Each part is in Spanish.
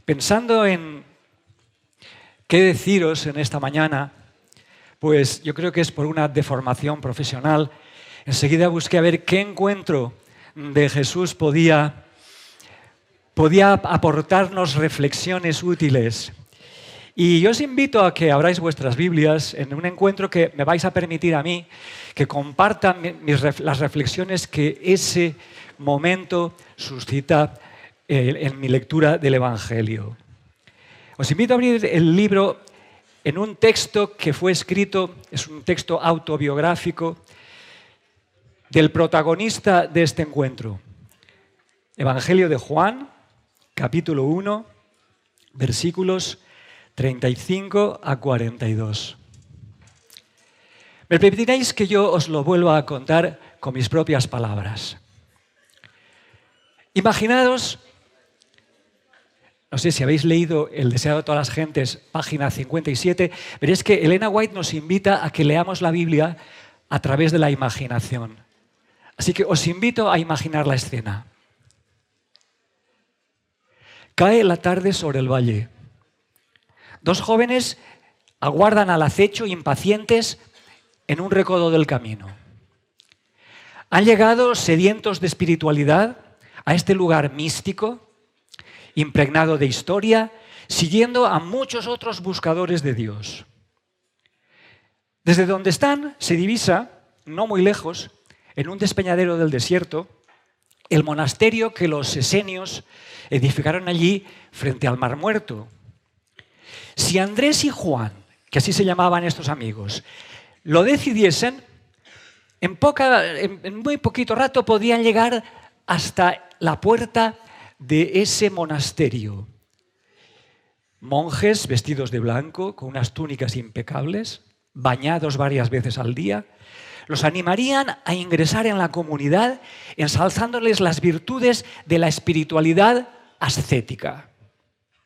Pensando en qué deciros en esta mañana, pues yo creo que es por una deformación profesional. Enseguida busqué a ver qué encuentro de Jesús podía aportarnos reflexiones útiles. Y yo os invito a que abráis vuestras Biblias en un encuentro que me vais a permitir a mí que compartan las reflexiones que ese momento suscita en mi lectura del Evangelio. Os invito a abrir el libro en un texto que fue escrito, es un texto autobiográfico del protagonista de este encuentro. Evangelio de Juan, capítulo 1, versículos 35 a 42. Me permitiréis que yo os lo vuelva a contar con mis propias palabras. Imaginaos, no sé si habéis leído El deseado de todas las gentes, página 57, veréis que Elena White nos invita a que leamos la Biblia a través de la imaginación. Así que os invito a imaginar la escena. Cae la tarde sobre el valle. Dos jóvenes aguardan al acecho impacientes en un recodo del camino. Han llegado sedientos de espiritualidad a este lugar místico, impregnado de historia, siguiendo a muchos otros buscadores de Dios. Desde donde están se divisa, no muy lejos, en un despeñadero del desierto, el monasterio que los esenios edificaron allí frente al Mar Muerto. Si Andrés y Juan, que así se llamaban estos amigos, lo decidiesen, en muy poquito rato podían llegar hasta la puerta de ese monasterio. Monjes vestidos de blanco, con unas túnicas impecables, bañados varias veces al día, los animarían a ingresar en la comunidad ensalzándoles las virtudes de la espiritualidad ascética,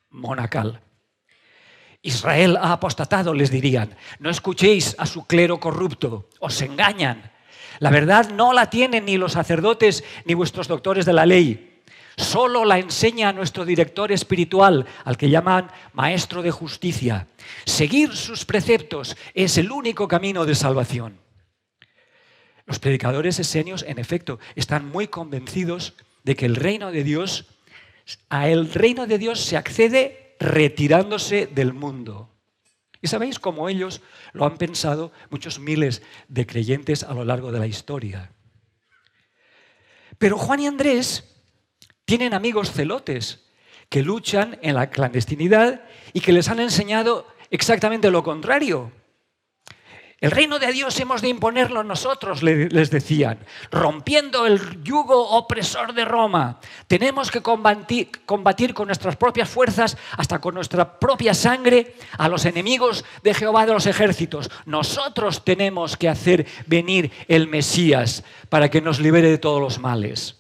monacal. Israel ha apostatado, les dirían. No escuchéis a su clero corrupto, os engañan. La verdad no la tienen ni los sacerdotes ni vuestros doctores de la ley. Solo la enseña nuestro director espiritual, al que llaman maestro de justicia. Seguir sus preceptos es el único camino de salvación. Los predicadores esenios, en efecto, están muy convencidos de que a el reino de Dios se accede retirándose del mundo. Y sabéis cómo ellos lo han pensado muchos miles de creyentes a lo largo de la historia. Pero Juan y Andrés tienen amigos celotes que luchan en la clandestinidad y que les han enseñado exactamente lo contrario. El reino de Dios hemos de imponerlo nosotros, les decían, rompiendo el yugo opresor de Roma. Tenemos que combatir con nuestras propias fuerzas, hasta con nuestra propia sangre, a los enemigos de Jehová de los ejércitos. Nosotros tenemos que hacer venir el Mesías para que nos libere de todos los males.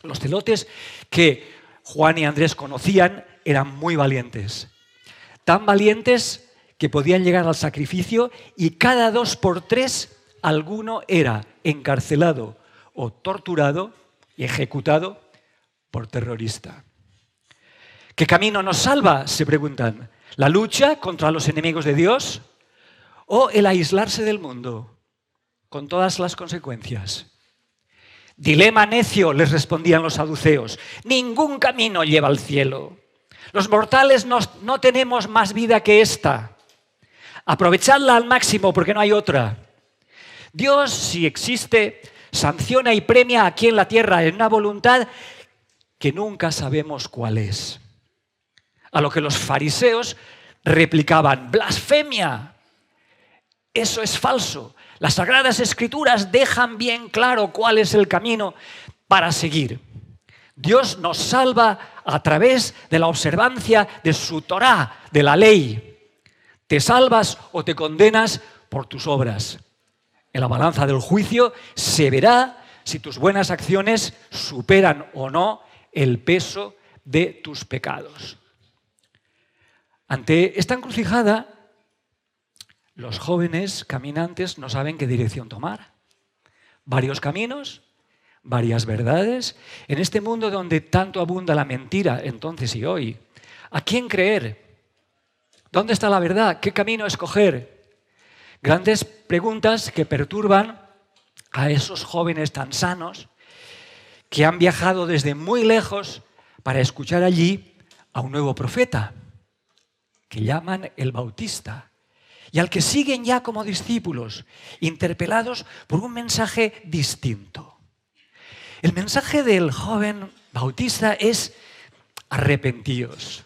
Los celotes que Juan y Andrés conocían eran muy valientes. Tan valientes que podían llegar al sacrificio y cada 2 por 3 alguno era encarcelado o torturado y ejecutado por terrorista. ¿Qué camino nos salva?, se preguntan. ¿La lucha contra los enemigos de Dios o el aislarse del mundo con todas las consecuencias? Dilema necio, les respondían los saduceos. Ningún camino lleva al cielo. Los mortales no tenemos más vida que esta. Aprovechadla al máximo porque no hay otra. Dios, si existe, sanciona y premia aquí en la tierra en una voluntad que nunca sabemos cuál es. A lo que los fariseos replicaban: blasfemia. Eso es falso. Las Sagradas Escrituras dejan bien claro cuál es el camino para seguir. Dios nos salva a través de la observancia de su Torá, de la ley. Te salvas o te condenas por tus obras. En la balanza del juicio se verá si tus buenas acciones superan o no el peso de tus pecados. Ante esta encrucijada, los jóvenes caminantes no saben qué dirección tomar. Varios caminos, varias verdades. En este mundo donde tanto abunda la mentira, entonces y hoy, ¿A quién creer? ¿Dónde está la verdad? ¿Qué camino escoger? Grandes preguntas que perturban a esos jóvenes tan sanos que han viajado desde muy lejos para escuchar allí a un nuevo profeta, que llaman el Bautista, y al que siguen ya como discípulos, interpelados por un mensaje distinto. El mensaje del joven Bautista es: arrepentíos.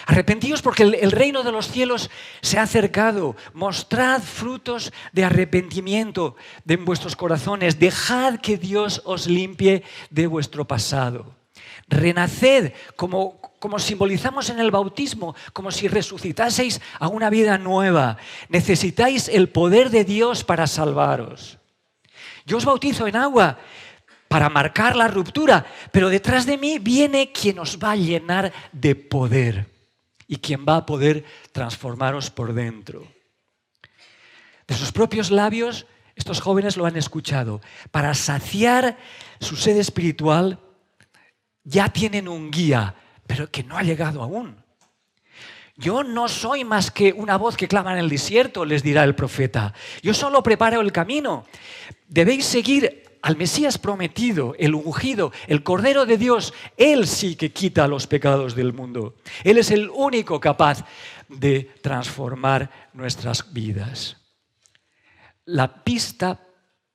Arrepentíos porque el reino de los cielos se ha acercado. Mostrad frutos de arrepentimiento en vuestros corazones. Dejad que Dios os limpie de vuestro pasado. Renaced como simbolizamos en el bautismo, como si resucitaseis a una vida nueva. Necesitáis el poder de Dios para salvaros. Yo os bautizo en agua para marcar la ruptura, pero detrás de mí viene quien os va a llenar de poder y quien va a poder transformaros por dentro. De sus propios labios, estos jóvenes lo han escuchado. Para saciar su sed espiritual, ya tienen un guía, pero que no ha llegado aún. Yo no soy más que una voz que clama en el desierto, les dirá el profeta. Yo solo preparo el camino. Debéis seguir al Mesías prometido, el ungido, el Cordero de Dios. Él sí que quita los pecados del mundo. Él es el único capaz de transformar nuestras vidas. La pista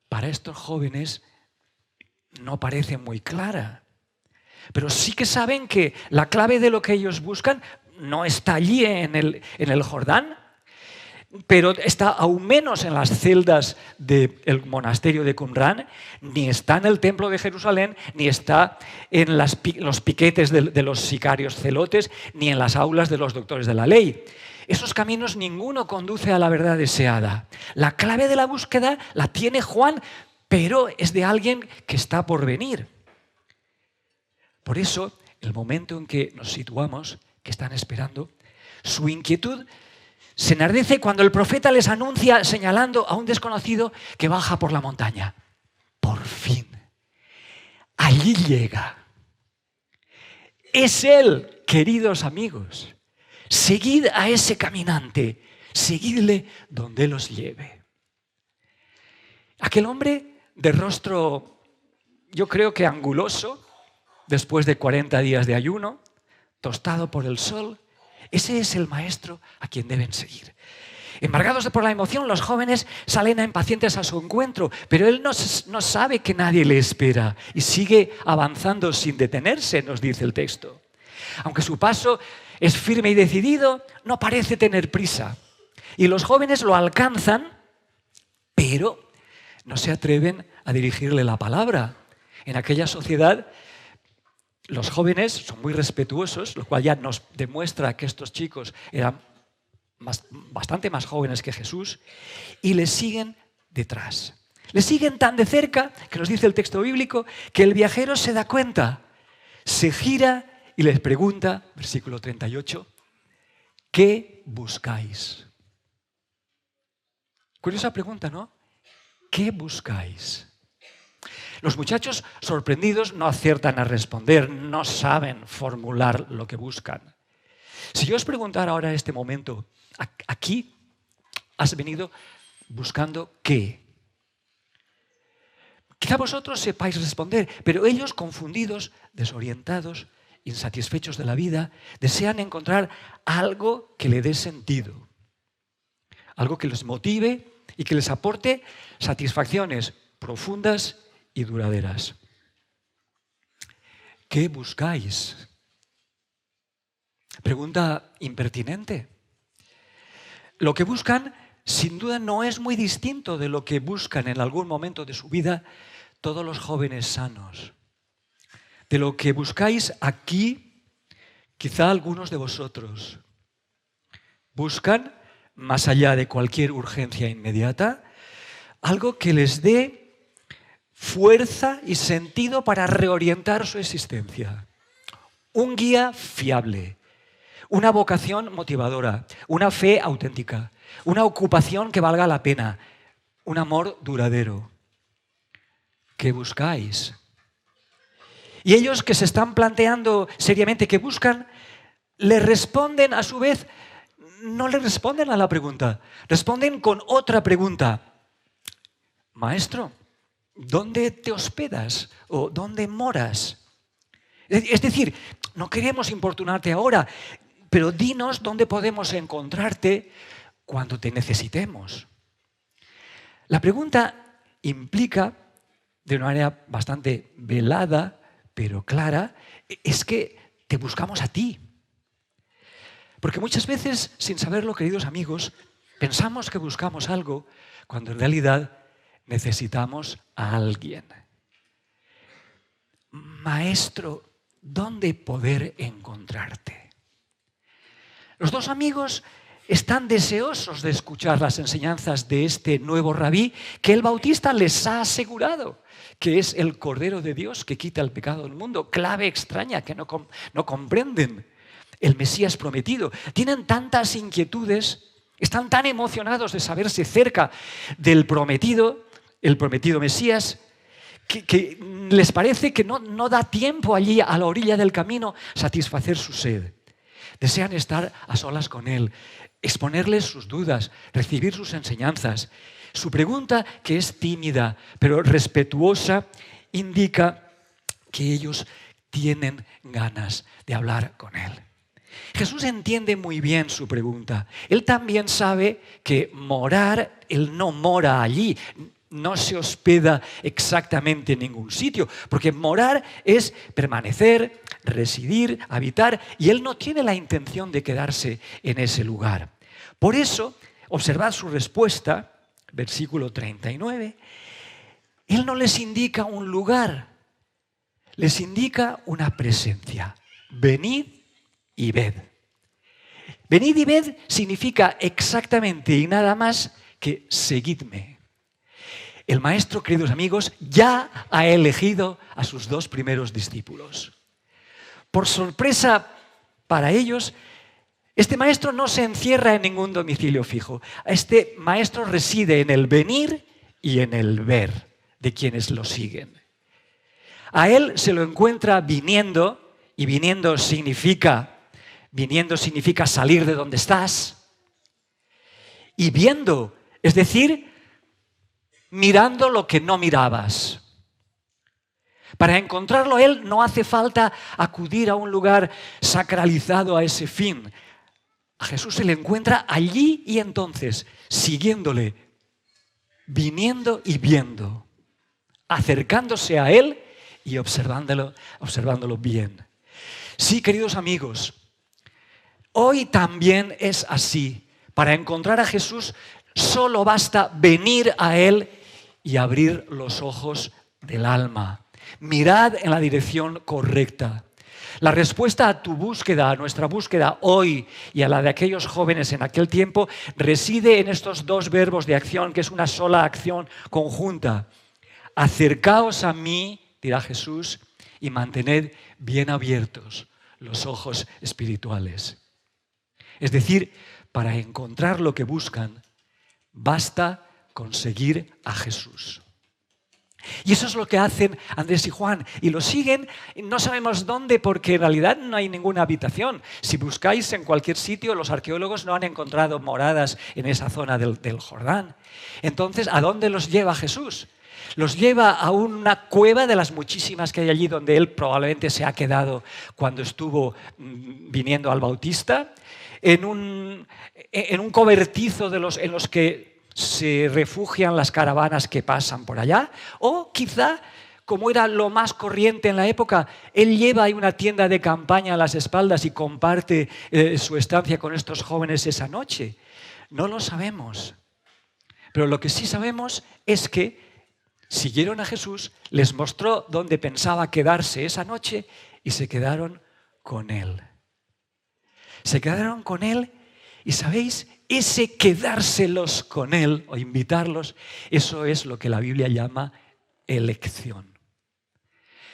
para estos jóvenes no parece muy clara, pero sí que saben que la clave de lo que ellos buscan no está allí en el Jordán, pero está aún menos en las celdas del monasterio de Qumrán, ni está en el templo de Jerusalén, ni está en los piquetes de los sicarios celotes, ni en las aulas de los doctores de la ley. Esos caminos ninguno conduce a la verdad deseada. La clave de la búsqueda la tiene Juan, pero es de alguien que está por venir. Por eso, el momento en que nos situamos, que están esperando, su inquietud se enardece cuando el profeta les anuncia, señalando a un desconocido que baja por la montaña. Por fin, allí llega. Es él, queridos amigos. Seguid a ese caminante, seguidle donde él os lleve. Aquel hombre de rostro, yo creo que anguloso, después de 40 días de ayuno, tostado por el sol, ese es el maestro a quien deben seguir. Embargados por la emoción, los jóvenes salen impacientes a su encuentro, pero él no sabe que nadie le espera y sigue avanzando sin detenerse, nos dice el texto. Aunque su paso es firme y decidido, no parece tener prisa. Y los jóvenes lo alcanzan, pero no se atreven a dirigirle la palabra. En aquella sociedad, los jóvenes son muy respetuosos, lo cual ya nos demuestra que estos chicos eran bastante más jóvenes que Jesús, y le siguen detrás. Le siguen tan de cerca, que nos dice el texto bíblico, que el viajero se da cuenta, se gira y les pregunta, versículo 38, ¿qué buscáis? Curiosa pregunta, ¿no? ¿Qué buscáis? Los muchachos, sorprendidos, no aciertan a responder, no saben formular lo que buscan. Si yo os preguntara ahora en este momento, aquí has venido buscando ¿qué? Quizá vosotros sepáis responder, pero ellos, confundidos, desorientados, insatisfechos de la vida, desean encontrar algo que le dé sentido, algo que les motive y que les aporte satisfacciones profundas y duraderas. ¿Qué buscáis? Pregunta impertinente. Lo que buscan, sin duda, no es muy distinto de lo que buscan en algún momento de su vida todos los jóvenes sanos. De lo que buscáis aquí, quizá algunos de vosotros. Buscan, más allá de cualquier urgencia inmediata, algo que les dé fuerza y sentido para reorientar su existencia. Un guía fiable, una vocación motivadora, una fe auténtica, una ocupación que valga la pena, un amor duradero. ¿Qué buscáis? Y ellos que se están planteando seriamente qué buscan, le responden a su vez, no le responden a la pregunta, responden con otra pregunta. Maestro, ¿dónde te hospedas o dónde moras? Es decir, no queremos importunarte ahora, pero dinos dónde podemos encontrarte cuando te necesitemos. La pregunta implica, de una manera bastante velada, pero clara, es que te buscamos a ti. Porque muchas veces, sin saberlo, queridos amigos, pensamos que buscamos algo cuando en realidad necesitamos a alguien. Maestro, ¿dónde poder encontrarte? Los dos amigos están deseosos de escuchar las enseñanzas de este nuevo rabí que el Bautista les ha asegurado que es el Cordero de Dios que quita el pecado del mundo. Clave extraña que no comprenden. El Mesías prometido. Tienen tantas inquietudes, están tan emocionados de saberse cerca del prometido, el prometido Mesías, que les parece que no da tiempo allí a la orilla del camino satisfacer su sed. Desean estar a solas con Él, exponerles sus dudas, recibir sus enseñanzas. Su pregunta, que es tímida pero respetuosa, indica que ellos tienen ganas de hablar con Él. Jesús entiende muy bien su pregunta. Él también sabe que morar, Él no mora allí, no se hospeda exactamente en ningún sitio, porque morar es permanecer, residir, habitar, y Él no tiene la intención de quedarse en ese lugar. Por eso, observad su respuesta, versículo 39, Él no les indica un lugar, les indica una presencia. Venid y ved. Venid y ved significa exactamente y nada más que seguidme. El Maestro, queridos amigos, ya ha elegido a sus dos primeros discípulos. Por sorpresa para ellos, este Maestro no se encierra en ningún domicilio fijo. Este Maestro reside en el venir y en el ver de quienes lo siguen. A Él se lo encuentra viniendo, y viniendo significa salir de donde estás, y viendo, es decir, mirando lo que no mirabas. Para encontrarlo a Él no hace falta acudir a un lugar sacralizado a ese fin. A Jesús se le encuentra allí y entonces, siguiéndole, viniendo y viendo, acercándose a Él y observándolo bien. Sí, queridos amigos, hoy también es así. Para encontrar a Jesús solo basta venir a Él y abrir los ojos del alma. Mirad en la dirección correcta. La respuesta a tu búsqueda, a nuestra búsqueda hoy y a la de aquellos jóvenes en aquel tiempo, reside en estos dos verbos de acción, que es una sola acción conjunta. Acercaos a mí, dirá Jesús, y mantened bien abiertos los ojos espirituales. Es decir, para encontrar lo que buscan, basta conseguir a Jesús. Y eso es lo que hacen Andrés y Juan. Y lo siguen, no sabemos dónde, porque en realidad no hay ninguna habitación. Si buscáis en cualquier sitio, los arqueólogos no han encontrado moradas en esa zona del Jordán. Entonces, ¿a dónde los lleva Jesús? Los lleva a una cueva de las muchísimas que hay allí, donde Él probablemente se ha quedado cuando estuvo viniendo al Bautista, en un cobertizo en los que se refugian las caravanas que pasan por allá, o quizá, como era lo más corriente en la época, Él lleva ahí una tienda de campaña a las espaldas y comparte su estancia con estos jóvenes esa noche. No lo sabemos, pero lo que sí sabemos es que siguieron a Jesús, les mostró dónde pensaba quedarse esa noche y se quedaron con Él. Se quedaron con Él y, ¿sabéis? Ese quedárselos con Él o invitarlos, eso es lo que la Biblia llama elección.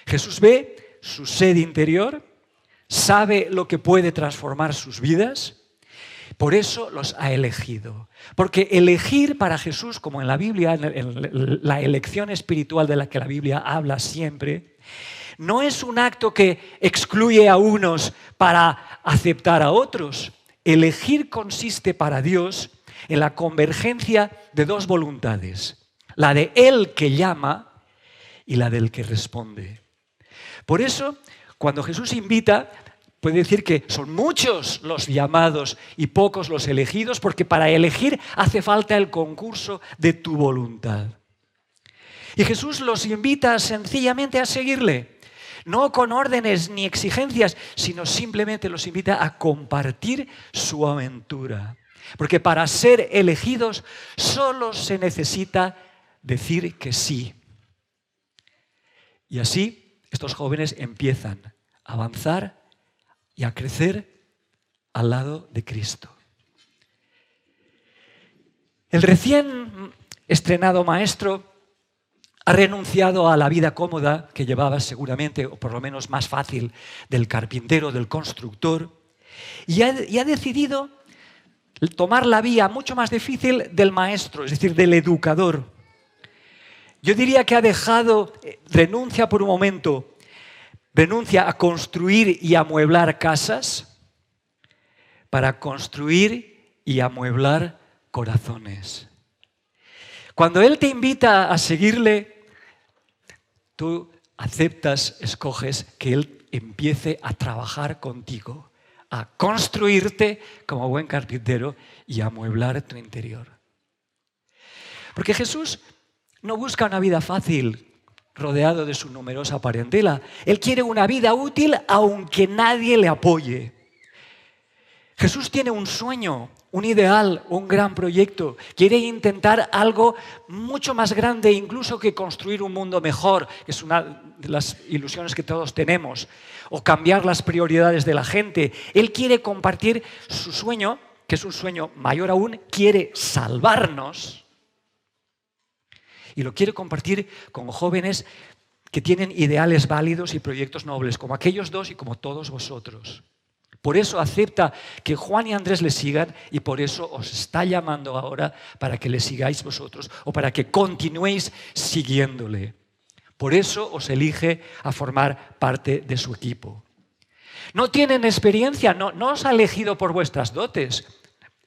Jesús ve su sed interior, sabe lo que puede transformar sus vidas, por eso los ha elegido. Porque elegir para Jesús, como en la Biblia, en la elección espiritual de la que la Biblia habla siempre, No es un acto que excluye a unos para aceptar a otros. Elegir consiste para Dios en la convergencia de dos voluntades, la de Él que llama y la del que responde. Por eso, cuando Jesús invita, puede decir que son muchos los llamados y pocos los elegidos, porque para elegir hace falta el concurso de tu voluntad. Y Jesús los invita sencillamente a seguirle, no con órdenes ni exigencias, sino simplemente los invita a compartir su aventura. Porque para ser elegidos solo se necesita decir que sí. Y así estos jóvenes empiezan a avanzar y a crecer al lado de Cristo. El recién estrenado maestro ha renunciado a la vida cómoda que llevaba seguramente, o por lo menos más fácil, del carpintero, del constructor, y ha decidido tomar la vía mucho más difícil del maestro, es decir, del educador. Yo diría que renuncia por un momento, renuncia a construir y amueblar casas para construir y amueblar corazones. Cuando Él te invita a seguirle, tú aceptas, escoges que Él empiece a trabajar contigo, a construirte como buen carpintero y a amueblar tu interior. Porque Jesús no busca una vida fácil, rodeado de su numerosa parentela. Él quiere una vida útil aunque nadie le apoye. Jesús tiene un sueño, un ideal, un gran proyecto. Quiere intentar algo mucho más grande incluso que construir un mundo mejor, que es una de las ilusiones que todos tenemos, o cambiar las prioridades de la gente. Él quiere compartir su sueño, que es un sueño mayor aún, quiere salvarnos. Y lo quiere compartir con jóvenes que tienen ideales válidos y proyectos nobles, como aquellos dos y como todos vosotros. Por eso acepta que Juan y Andrés le sigan y por eso os está llamando ahora para que le sigáis vosotros o para que continuéis siguiéndole. Por eso os elige a formar parte de su equipo. No tienen experiencia, no os ha elegido por vuestras dotes.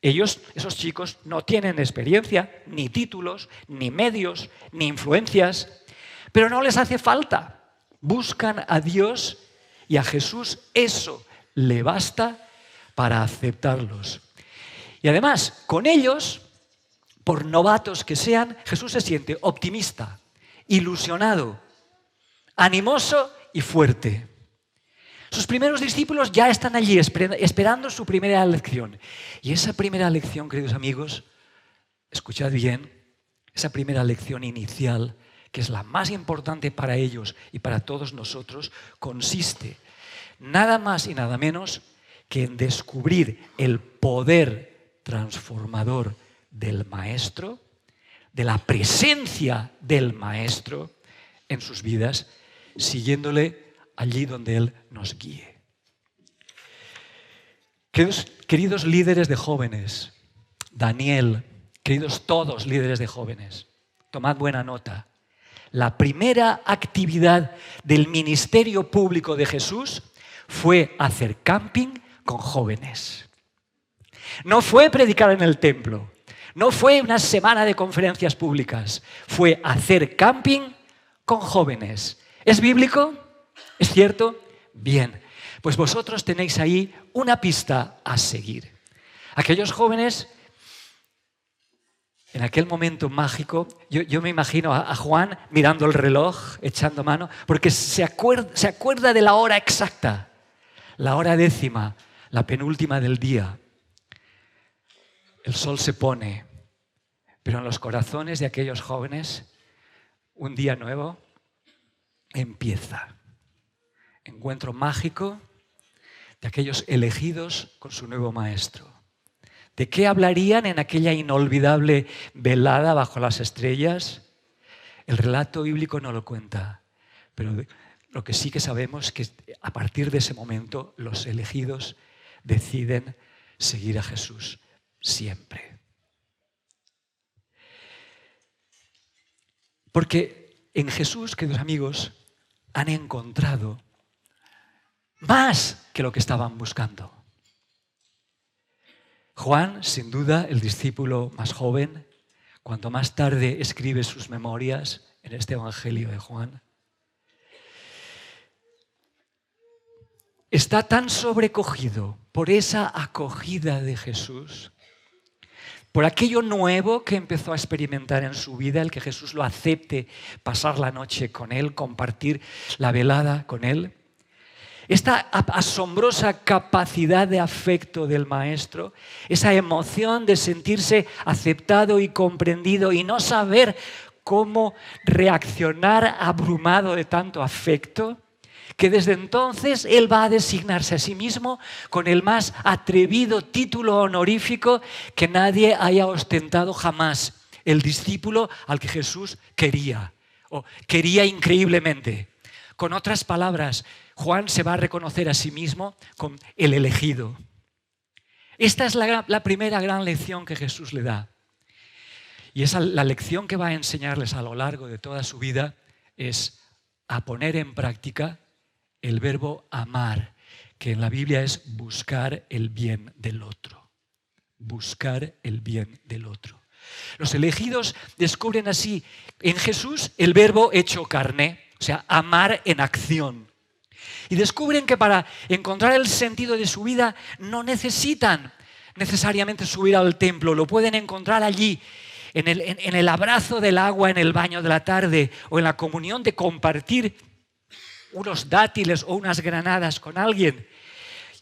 Ellos, esos chicos, no tienen experiencia, ni títulos, ni medios, ni influencias, pero no les hace falta. Buscan a Dios y a Jesús, eso le basta para aceptarlos. Y además, con ellos, por novatos que sean, Jesús se siente optimista, ilusionado, animoso y fuerte. Sus primeros discípulos ya están allí esperando su primera lección. Y esa primera lección, queridos amigos, escuchad bien, esa primera lección inicial, que es la más importante para ellos y para todos nosotros, consiste nada más y nada menos que en descubrir el poder transformador del Maestro, de la presencia del Maestro en sus vidas, siguiéndole allí donde Él nos guíe. Queridos líderes de jóvenes, Daniel, queridos todos líderes de jóvenes, tomad buena nota. La primera actividad del ministerio público de Jesús fue hacer camping con jóvenes. No fue predicar en el templo, no fue una semana de conferencias públicas, fue hacer camping con jóvenes. ¿Es bíblico? ¿Es cierto? Bien, pues vosotros tenéis ahí una pista a seguir. Aquellos jóvenes, en aquel momento mágico, yo me imagino a Juan mirando el reloj, echando mano, porque se acuerda de la hora exacta, la hora 10, la penúltima del día. El sol se pone, pero en los corazones de aquellos jóvenes, un día nuevo empieza. Encuentro mágico de aquellos elegidos con su nuevo maestro. ¿De qué hablarían en aquella inolvidable velada bajo las estrellas? El relato bíblico no lo cuenta, pero lo que sí que sabemos es que a partir de ese momento los elegidos deciden seguir a Jesús siempre. Porque en Jesús, queridos amigos, han encontrado más que lo que estaban buscando. Juan, sin duda, el discípulo más joven, cuanto más tarde escribe sus memorias en este Evangelio de Juan, está tan sobrecogido por esa acogida de Jesús, por aquello nuevo que empezó a experimentar en su vida, el que Jesús lo acepte, pasar la noche con él, compartir la velada con él. Esta asombrosa capacidad de afecto del Maestro, esa emoción de sentirse aceptado y comprendido y no saber cómo reaccionar abrumado de tanto afecto, que desde entonces él va a designarse a sí mismo con el más atrevido título honorífico que nadie haya ostentado jamás, el discípulo al que Jesús quería, o quería increíblemente. Con otras palabras, Juan se va a reconocer a sí mismo como el elegido. Esta es la primera gran lección que Jesús le da. Y la lección que va a enseñarles a lo largo de toda su vida es a poner en práctica el verbo amar, que en la Biblia es buscar el bien del otro. Buscar el bien del otro. Los elegidos descubren así en Jesús el verbo hecho carne, o sea, amar en acción. Y descubren que para encontrar el sentido de su vida no necesitan necesariamente subir al templo, lo pueden encontrar allí, en el abrazo del agua en el baño de la tarde o en la comunión de compartir unos dátiles o unas granadas con alguien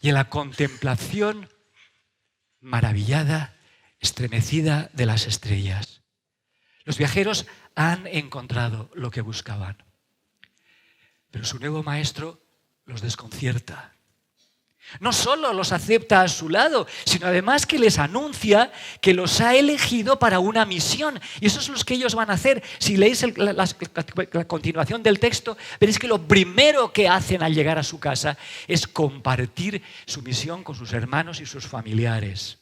y en la contemplación maravillada, estremecida de las estrellas. Los viajeros han encontrado lo que buscaban, pero su nuevo maestro los desconcierta. No solo los acepta a su lado, sino además que les anuncia que los ha elegido para una misión. Y eso es lo que ellos van a hacer. Si leéis la continuación del texto, veréis que lo primero que hacen al llegar a su casa es compartir su misión con sus hermanos y sus familiares.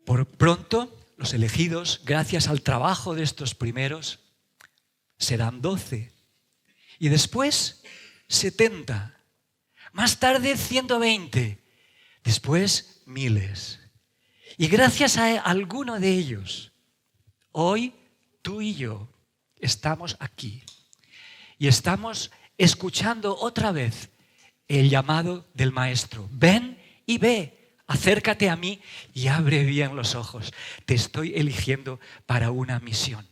Por pronto, los elegidos, gracias al trabajo de estos primeros, serán 12. Y después 70. Más tarde 120, después miles. Y gracias a alguno de ellos, hoy tú y yo estamos aquí. Y estamos escuchando otra vez el llamado del Maestro. Ven y ve, acércate a mí y abre bien los ojos. Te estoy eligiendo para una misión.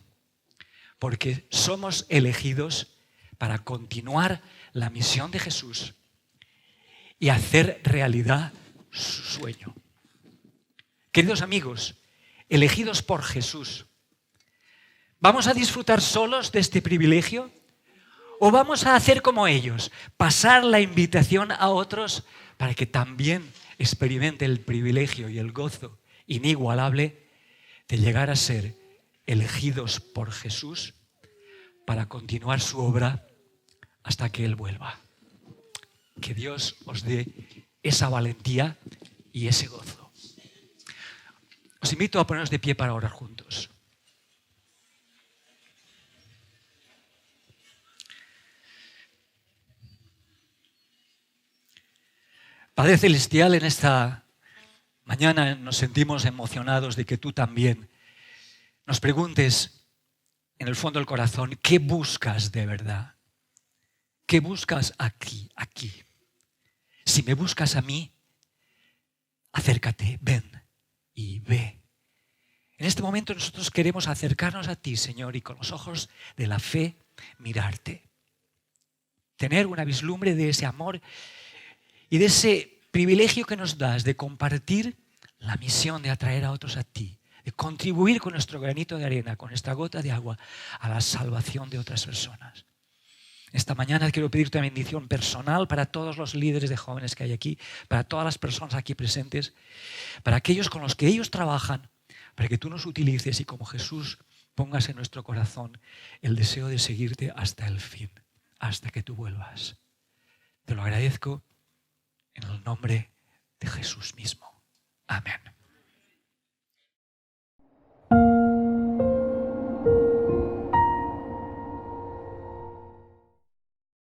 Porque somos elegidos para continuar la misión de Jesús y hacer realidad su sueño. Queridos amigos, elegidos por Jesús, ¿vamos a disfrutar solos de este privilegio? ¿O vamos a hacer como ellos, pasar la invitación a otros para que también experimente el privilegio y el gozo inigualable de llegar a ser elegidos por Jesús para continuar su obra hasta que Él vuelva? Que Dios os dé esa valentía y ese gozo. Os invito a ponernos de pie para orar juntos. Padre Celestial, en esta mañana nos sentimos emocionados de que tú también nos preguntes en el fondo del corazón, ¿qué buscas de verdad? ¿Qué buscas aquí? Si me buscas a mí, acércate, ven y ve. En este momento nosotros queremos acercarnos a ti, Señor, y con los ojos de la fe mirarte. Tener una vislumbre de ese amor y de ese privilegio que nos das de compartir la misión de atraer a otros a ti, de contribuir con nuestro granito de arena, con nuestra gota de agua a la salvación de otras personas. Esta mañana quiero pedirte una bendición personal para todos los líderes de jóvenes que hay aquí, para todas las personas aquí presentes, para aquellos con los que ellos trabajan, para que tú nos utilices y como Jesús pongas en nuestro corazón el deseo de seguirte hasta el fin, hasta que tú vuelvas. Te lo agradezco en el nombre de Jesús mismo. Amén.